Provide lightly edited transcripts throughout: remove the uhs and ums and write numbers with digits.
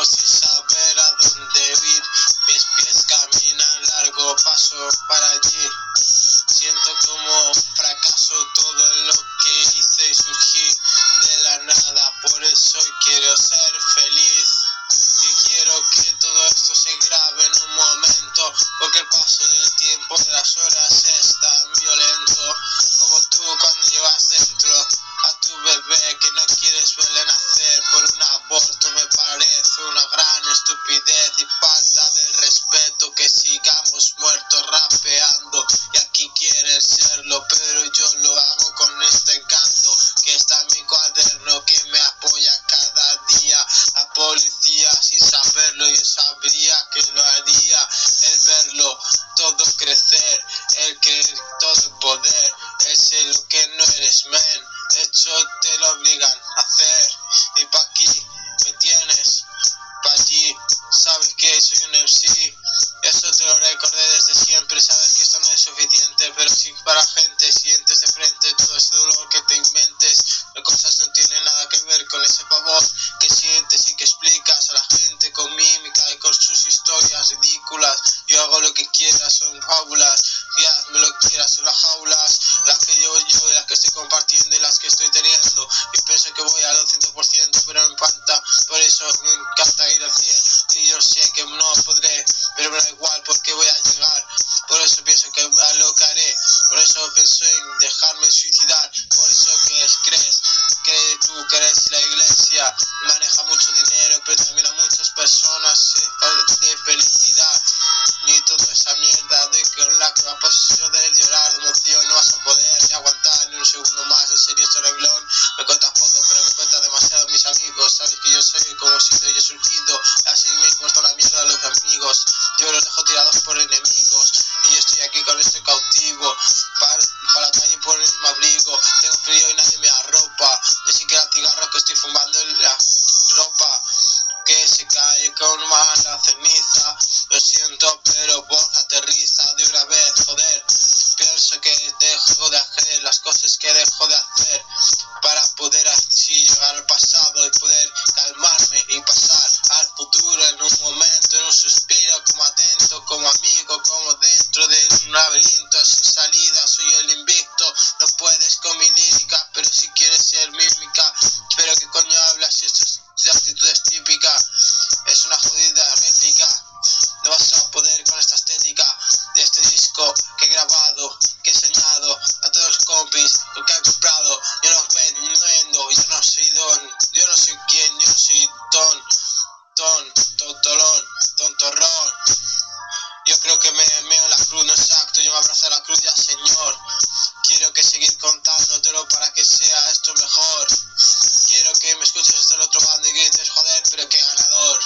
sin saber a dónde ir. Mis pies caminan largo paso para allí. Siento como fracaso todo lo que hice y surgí de la nada. Por eso quiero ser feliz. Y quiero que todo esto se grabe en un momento, porque el paso del tiempo de las horas es tan violento. Como tú cuando llevas dentro a tu bebé que no quieres verle nacer por un aborto, me parece una gran estupidez y falta de respeto que sigamos muertos rapeando. Y aquí quieren serlo, pero yo lo hago con este encanto que está en mi cuaderno, que me apoya cada día. La policía sin saberlo, yo sabría que lo haría. El verlo todo crecer, el querer todo el poder, el ser lo que no eres, men. De hecho te lo obligan a hacer. Y pa' aquí me tienes, pa' allí, sabes que soy un MC. Eso te lo recordé desde siempre. Sabes que esto no es suficiente, pero si para gente sientes de frente todo ese dolor que te inventes, las cosas no tienen nada que ver con ese favor que sientes y que explicas a la gente con mímica y con sus historias ridículas. Yo hago lo que quieras, son fábulas, y hazme lo que quieras, son las jaulas, las que llevo yo y las que estoy compartiendo y las que estoy teniendo. Yo pienso que voy al 200%, pero me encanta, por eso me encanta ir al 100. Y yo sé que no podré, pero me da igual porque voy a llegar. Por eso pienso que a lo que haré, por eso pienso en dejarme suicidar. Por eso que crees que tú que eres la iglesia, maneja mucho dinero, pero también a muchas personas de felicidad. Y toda esa mierda de que la que va a pasar de llorar de emoción, no vas a poder ni aguantar ni un segundo más. En serio, este reglón me cuenta poco, pero me cuenta demasiado mis amigos. Sabes que yo soy como si yo he surgido, así me importa la mierda de los amigos. Yo los dejo tirados por enemigos, y yo estoy aquí con este cautivo, para la calle por el mismo abrigo. Tengo frío y nadie me arropa, ni siquiera el cigarro que estoy fumando en la ropa que se cae con mala ceniza. Lo siento, pero vos aterriza de una vez, joder. Pienso que dejo de hacer las cosas que dejo de hacer para poder así llegar al pasado y poder calmarme y pasar al futuro en un momento, en un suspiro, como atento, como amigo, como dentro de un laberinto sin salida. Soy el invicto, no puedes con mi lírica, pero si quieres ser mímica. Pero ¿qué coño hablas si esto es actitud es típica? Es una jodida réplica. No vas a poder con esta estética de este disco que he grabado, que he enseñado a todos los compis con que he comprado. Yo no vendo, yo no soy don, yo no soy quien, yo no soy tontorrón. Yo creo que me meo en la cruz, no exacto, yo me abrazo a la cruz ya, señor. Quiero que seguir contándotelo para que sea esto mejor. Quiero que me escuches desde el otro bando y grites, joder, pero qué ganador.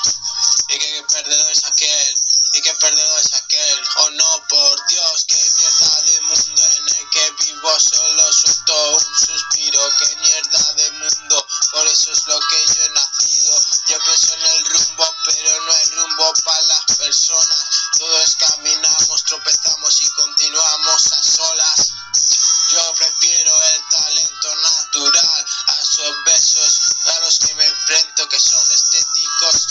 Y que perdedor es aquel, y que perdedor es aquel. Oh no, por Dios, qué mierda de mundo en el que vivo. Solo suelto un suspiro, qué mierda de mundo. Por eso es lo que yo he nacido. Yo pienso en el rumbo, pero no hay rumbo para las personas. Todos caminamos, tropezamos y continuamos a solas. Yo prefiero el talento natural a esos besos a los que me enfrento, que son estéticos